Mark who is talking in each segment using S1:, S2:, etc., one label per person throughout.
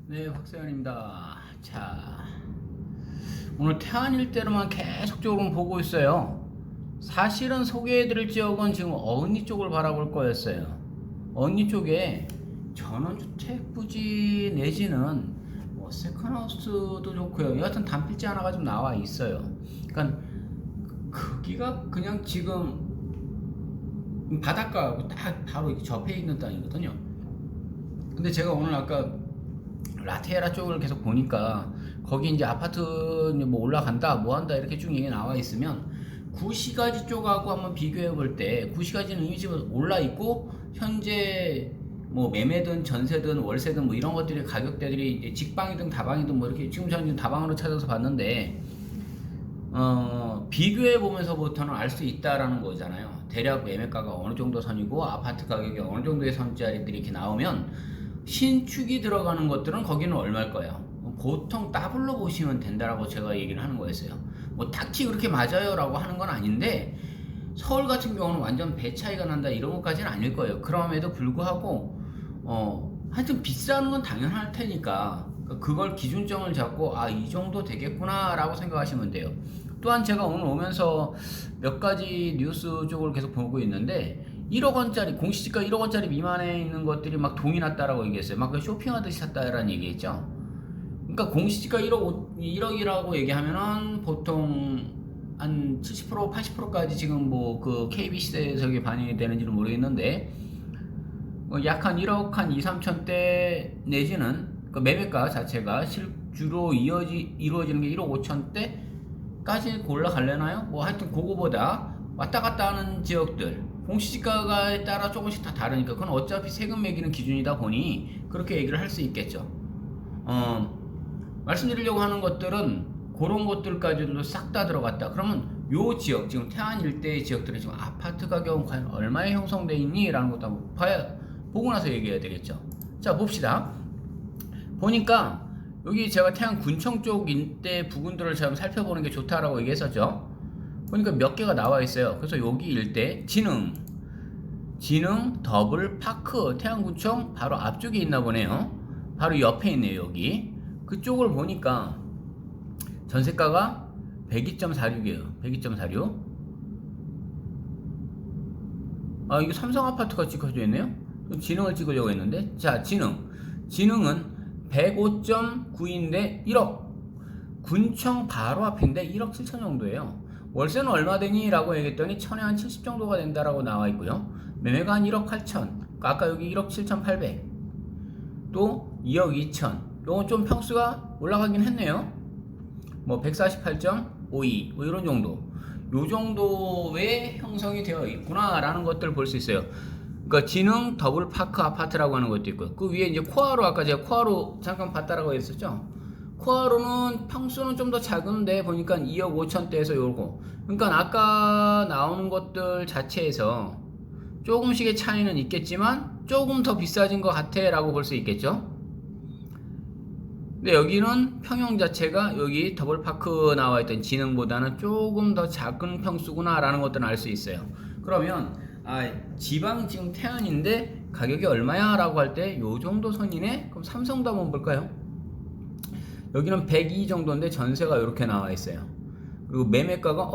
S1: 네, 박세현입니다. 자, 오늘 태안 일대로만 계속적으로 보고 있어요. 사실은 소개해드릴 지역은 지금 어은리 쪽을 바라볼 거였어요. 어은리 쪽에 전원주택 부지 내지는 뭐 세컨하우스도 좋고요. 여하튼 단필지 하나가 좀 나와 있어요. 그러니까 크기가 그냥 지금 바닷가하고 딱 바로 이렇게 접해 있는 땅이거든요. 근데 제가 오늘 아까 라테라 쪽을 계속 보니까 거기 이제 아파트 뭐 올라간다 뭐 한다 이렇게 쭉 얘기 나와 있으면 구시가지 쪽하고 한번 비교해 볼 때 구시가지는 이미 지금 올라 있고 현재 뭐 매매든 전세든 월세든 뭐 이런 것들이 가격대들이 이제 직방이든 다방이든 뭐 이렇게 지금 저는 다방으로 찾아서 봤는데 비교해 보면서부터는 알 수 있다라는 거잖아요. 대략 매매가가 어느 정도 선이고 아파트 가격이 어느 정도의 선짜리들이 이렇게 나오면 신축이 들어가는 것들은 거기는 얼마일 거예요. 보통 더블로 보시면 된다라고 제가 얘기를 하는 거였어요. 뭐 딱히 그렇게 맞아요라고 하는 건 아닌데 서울 같은 경우는 완전 배 차이가 난다 이런 것까지는 아닐 거예요. 그럼에도 불구하고 하여튼 비싸는 건 당연할 테니까 그걸 기준점을 잡고 아 이 정도 되겠구나라고 생각하시면 돼요. 또한 제가 오늘 오면서 몇 가지 뉴스 쪽을 계속 보고 있는데 1억 원짜리 공시지가 1억 원짜리 미만에 있는 것들이 막 동이 났다라고 얘기했어요. 막 쇼핑하듯이 샀다라는 얘기했죠. 그러니까 공시지가 1억이라고 얘기하면은 보통 한 70% 80%까지 지금 뭐 그 KB시대에서 반영이 되는지는 모르겠는데 약 한 1억 한 2, 3천대 내지는 그 매매가 자체가 실주로 이루어지는 게 1억 5천대까지 올라가려나요? 뭐 하여튼 그거보다 왔다 갔다 하는 지역들 공시지가에 따라 조금씩 다 다르니까 그건 어차피 세금 매기는 기준이다 보니 그렇게 얘기를 할 수 있겠죠. 말씀드리려고 하는 것들은 그런 것들까지도 싹 다 들어갔다. 그러면 요 지역, 지금 태안 일대의 지역들은 지금 아파트 가격은 과연 얼마에 형성돼 있니? 라는 것도 한번 보고 나서 얘기해야 되겠죠. 자, 봅시다. 보니까 여기 제가 태안 군청 쪽 일대 부근들을 좀 살펴보는 게 좋다라고 얘기했었죠. 보니까 몇 개가 나와 있어요. 그래서 여기 일대 진흥 더블 파크 태안군청 바로 앞쪽에 있나 보네요. 바로 옆에 있네요. 여기 그쪽을 보니까 전세가가 102.46이에요. 102.46. 아, 이거 삼성 아파트가 찍혀져 있네요. 진흥을 찍으려고 했는데, 자, 진흥은 105.9인데 1억. 군청 바로 앞인데 1억 7천 정도예요. 월세는 얼마 되니? 라고 얘기했더니 천에 한 70 정도가 된다라고 나와 있고요. 매매가 한 1억 8천. 아까 여기 1억 7,800. 또 2억 2천. 요건 좀 평수가 올라가긴 했네요. 뭐 148.52. 뭐 이런 정도. 요 정도의 형성이 되어 있구나라는 것들을 볼 수 있어요. 그러니까 진흥 더블 파크 아파트라고 하는 것도 있고요. 그 위에 이제 코아로 아까 제가 코아로 잠깐 봤다라고 했었죠. 코아로는 평수는 좀 더 작은데 보니까 2억 5천대에서 요거. 그러니까 아까 나오는 것들 자체에서 조금씩의 차이는 있겠지만 조금 더 비싸진 것 같아 라고 볼 수 있겠죠. 근데 여기는 평형 자체가 여기 더블파크 나와있던 진흥보다는 조금 더 작은 평수구나 라는 것들은 알 수 있어요. 그러면 지방 지금 태안인데 가격이 얼마야 라고 할 때 요 정도 선이네? 그럼 삼성도 한번 볼까요? 여기는 102 정도인데 전세가 이렇게 나와 있어요. 그리고 매매가가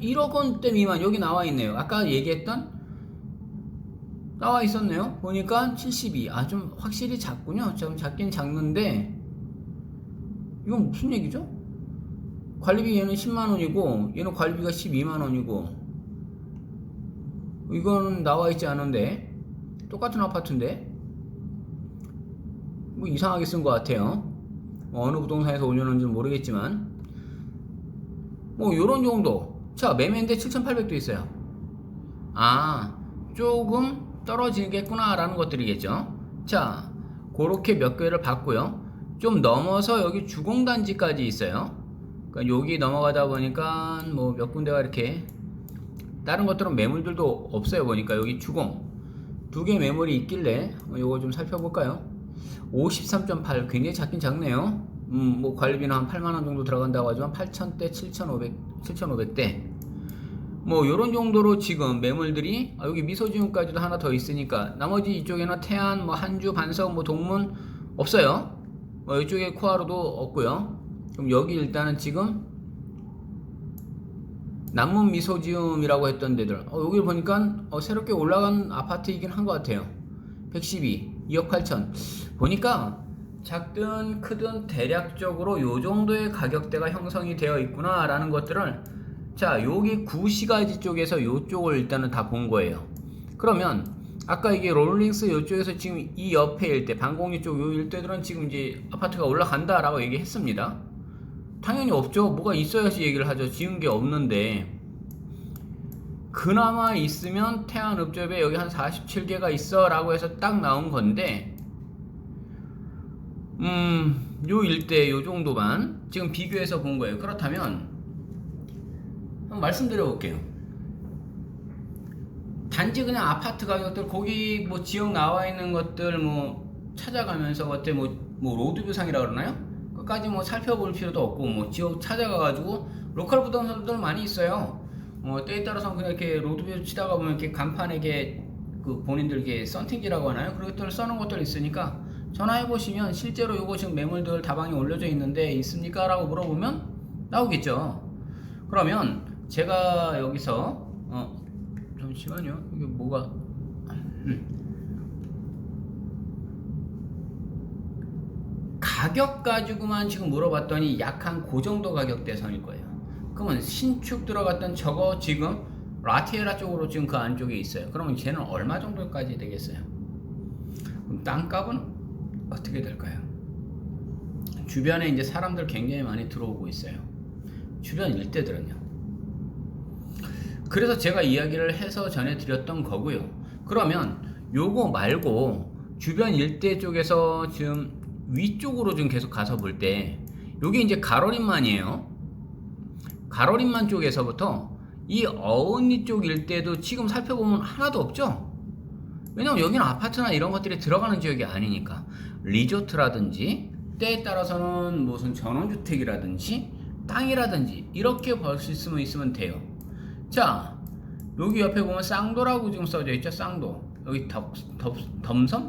S1: 1억 원대 미만 여기 나와 있네요. 아까 얘기했던 나와 있었네요. 보니까 72. 좀 확실히 작군요. 좀 작긴 작는데 이건 무슨 얘기죠? 관리비 얘는 10만 원이고 얘는 관리비가 12만 원이고 이거는 나와 있지 않은데 똑같은 아파트인데 뭐 이상하게 쓴 것 같아요. 어느 부동산에서 올려놓은지는 모르겠지만 뭐 요런 정도. 자, 매매인데 7,800도 있어요. 조금 떨어지겠구나 라는 것들이겠죠. 자, 그렇게 몇 개를 봤고요. 좀 넘어서 여기 주공단지까지 있어요. 그러니까 여기 넘어가다 보니까 뭐 몇 군데가 이렇게 다른 것들은 매물들도 없어요. 보니까 여기 주공 두 개 매물이 있길래 요거 좀 살펴볼까요? 53.8 굉장히 작긴 작네요. 뭐 관리비는 한 8만원 정도 들어간다고 하지만 8,000대 7,500대 뭐 요런 정도로 지금 매물들이 여기 미소지음까지도 하나 더 있으니까 나머지 이쪽에는 태안 뭐 한주 반석 뭐 동문 없어요. 이쪽에 코하루도 없고요. 그럼 여기 일단은 지금 남문 미소지움이라고 했던 데들 여기 보니까 새롭게 올라간 아파트이긴 한 것 같아요. 112, 2억 8천. 보니까 작든 크든 대략적으로 요 정도의 가격대가 형성이 되어 있구나 라는 것들을 자 여기 구시가지 쪽에서 요쪽을 일단은 다 본 거예요. 그러면 아까 이게 롤링스 요쪽에서 지금 이 옆에 일대 방공리 쪽 요 일대들은 지금 이제 아파트가 올라간다 라고 얘기했습니다. 당연히 없죠. 뭐가 있어야지 얘기를 하죠. 지은 게 없는데 그나마 있으면 태안읍접에 여기 한 47개가 있어 라고 해서 딱 나온 건데 요 일대 요 정도만 지금 비교해서 본 거예요. 그렇다면 한번 말씀드려 볼게요. 단지 그냥 아파트 가격들 거기 뭐 지역 나와 있는 것들 뭐 찾아가면서 그때 뭐 로드뷰상이라 그러나요? 끝까지 뭐 살펴볼 필요도 없고 뭐 지역 찾아가가지고 로컬 부동산들 많이 있어요. 때에 따라서 그냥 이렇게 로드뷰 치다가 보면 이렇게 간판에 이렇게 그 본인들 이게 썬팅지라고 하나요? 그런 것들 써놓은 것들 있으니까 전화해 보시면 실제로 요거 지금 매물들 다방에 올려져 있는데 있습니까? 라고 물어보면 나오겠죠. 그러면 제가 여기서 잠시만요. 이게 뭐가 가격 가지고만 지금 물어봤더니 약 한 그 정도 가격대 선일 거예요. 그러면 신축 들어갔던 저거 지금 라티에라 쪽으로 지금 그 안쪽에 있어요. 그러면 쟤는 얼마 정도까지 되겠어요? 그럼 땅값은 어떻게 될까요? 주변에 이제 사람들 굉장히 많이 들어오고 있어요. 주변 일대들은요. 그래서 제가 이야기를 해서 전해드렸던 거고요. 그러면 요거 말고 주변 일대 쪽에서 지금 위쪽으로 좀 계속 가서 볼 때 요게 이제 가로림만이에요. 가로림만 쪽에서부터 이 어은리 쪽 일대도 지금 살펴보면 하나도 없죠. 왜냐면 여기는 아파트나 이런 것들이 들어가는 지역이 아니니까. 리조트라든지 때에 따라서는 무슨 전원주택이라든지 땅이라든지 이렇게 볼 수 있으면 돼요. 자 여기 옆에 보면 쌍도라고 지금 써져 있죠. 쌍도 여기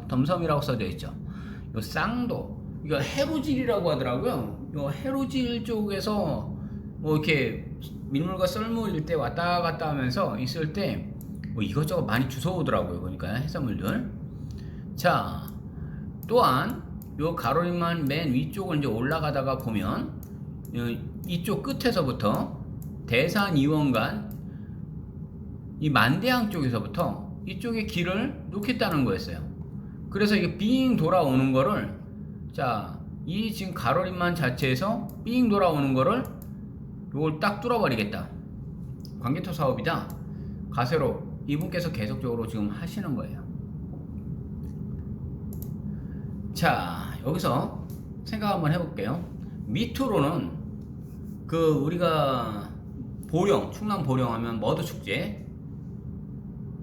S1: 덤섬이라고 써져 있죠. 요 쌍도 이거 해루질이라고 하더라고요. 요 해루질 쪽에서 뭐 이렇게 민물과 썰물일 때 왔다 갔다 하면서 있을 때 뭐 이것저것 많이 주워오더라고요. 보니까 해산물들. 자 또한 요 가로림만 맨 위쪽을 이제 올라가다가 보면 이쪽 끝에서부터 대산 이원간 이 만대항 쪽에서부터 이쪽에 길을 놓겠다는 거였어요. 그래서 이게 빙 돌아오는 거를 자, 이 지금 가로림만 자체에서 빙 돌아오는 거를 요걸 딱 뚫어버리겠다. 관계토 사업이다. 가세로 이분께서 계속적으로 지금 하시는 거예요. 자, 여기서 생각 한번 해볼게요. 밑으로는 그 우리가 보령, 충남 보령 하면 머드축제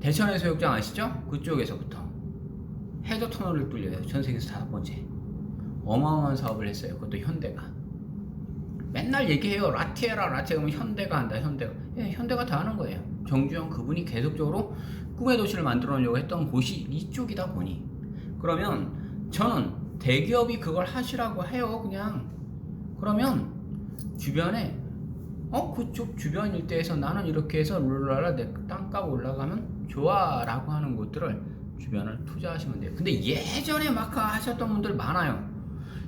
S1: 대천해수욕장 아시죠? 그쪽에서부터 해저 터널을 뚫려요. 전 세계에서 5번째. 어마어마한 사업을 했어요. 그것도 현대가. 맨날 얘기해요. 라티에라 그러면 현대가 한다. 현대가 다 하는 거예요. 정주영 그분이 계속적으로 꿈의 도시를 만들어 놓으려고 했던 곳이 이쪽이다 보니. 그러면 저는 대기업이 그걸 하시라고 해요. 그냥. 그러면 주변에 그쪽 주변 일대에서 나는 이렇게 해서 룰라라 내 땅값 올라가면 좋아 라고 하는 곳들을 주변을 투자하시면 돼요. 근데 예전에 막 하셨던 분들 많아요.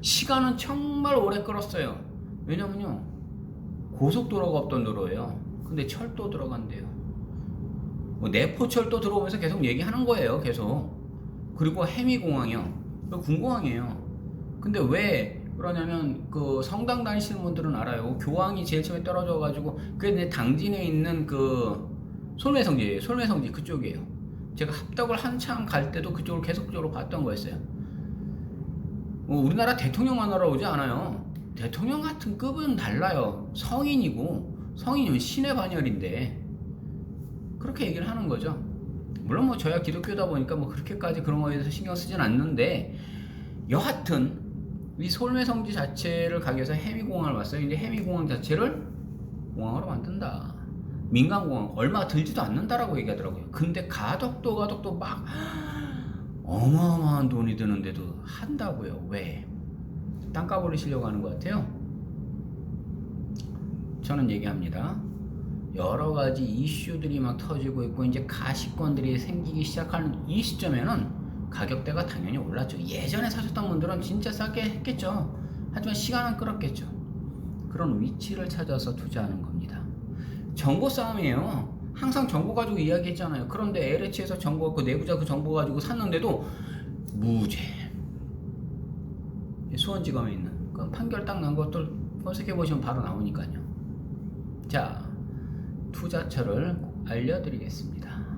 S1: 시간은 정말 오래 끌었어요. 왜냐면요 고속도로가 없던 도로예요. 근데 철도 들어간대요. 뭐 내포철도 들어오면서 계속 얘기하는 거예요. 계속. 그리고 해미공항이요. 군공항이에요. 근데 왜 그러냐면 그 성당 다니시는 분들은 알아요. 교황이 제일 처음에 떨어져 가지고 그게 내 당진에 있는 그 솔매성지예요. 솔매성지 그쪽이에요. 제가 합덕을 한참 갈 때도 그쪽을 계속적으로 봤던 거였어요. 우리나라 대통령 만나러 오지 않아요. 대통령 같은 급은 달라요. 성인이면 신의 반열인데 그렇게 얘기를 하는 거죠. 물론 뭐 저야 기독교다 보니까 뭐 그렇게까지 그런 거에 대해서 신경 쓰진 않는데 여하튼 이 솔매성지 자체를 가기 위해서 해미공항을 왔어요. 이제 해미공항 자체를 공항으로 만든다. 민간공항 얼마 들지도 않는다라고 얘기하더라고요. 근데 가덕도 막 어마어마한 돈이 드는데도 한다고요. 왜? 땅값 올리시려고 하는 것 같아요. 저는 얘기합니다. 여러 가지 이슈들이 막 터지고 있고 이제 가시권들이 생기기 시작하는 이 시점에는 가격대가 당연히 올랐죠. 예전에 사셨던 분들은 진짜 싸게 했겠죠. 하지만 시간은 끌었겠죠. 그런 위치를 찾아서 투자하는 겁니다. 정보 싸움이에요. 항상 정보 가지고 이야기했잖아요. 그런데 LH에서 정보, 그 내부자 그 정보 가지고 샀는데도 무죄. 수원지검에 있는 그 판결 딱 난 것들 검색해 보시면 바로 나오니까요. 자, 투자처를 알려드리겠습니다.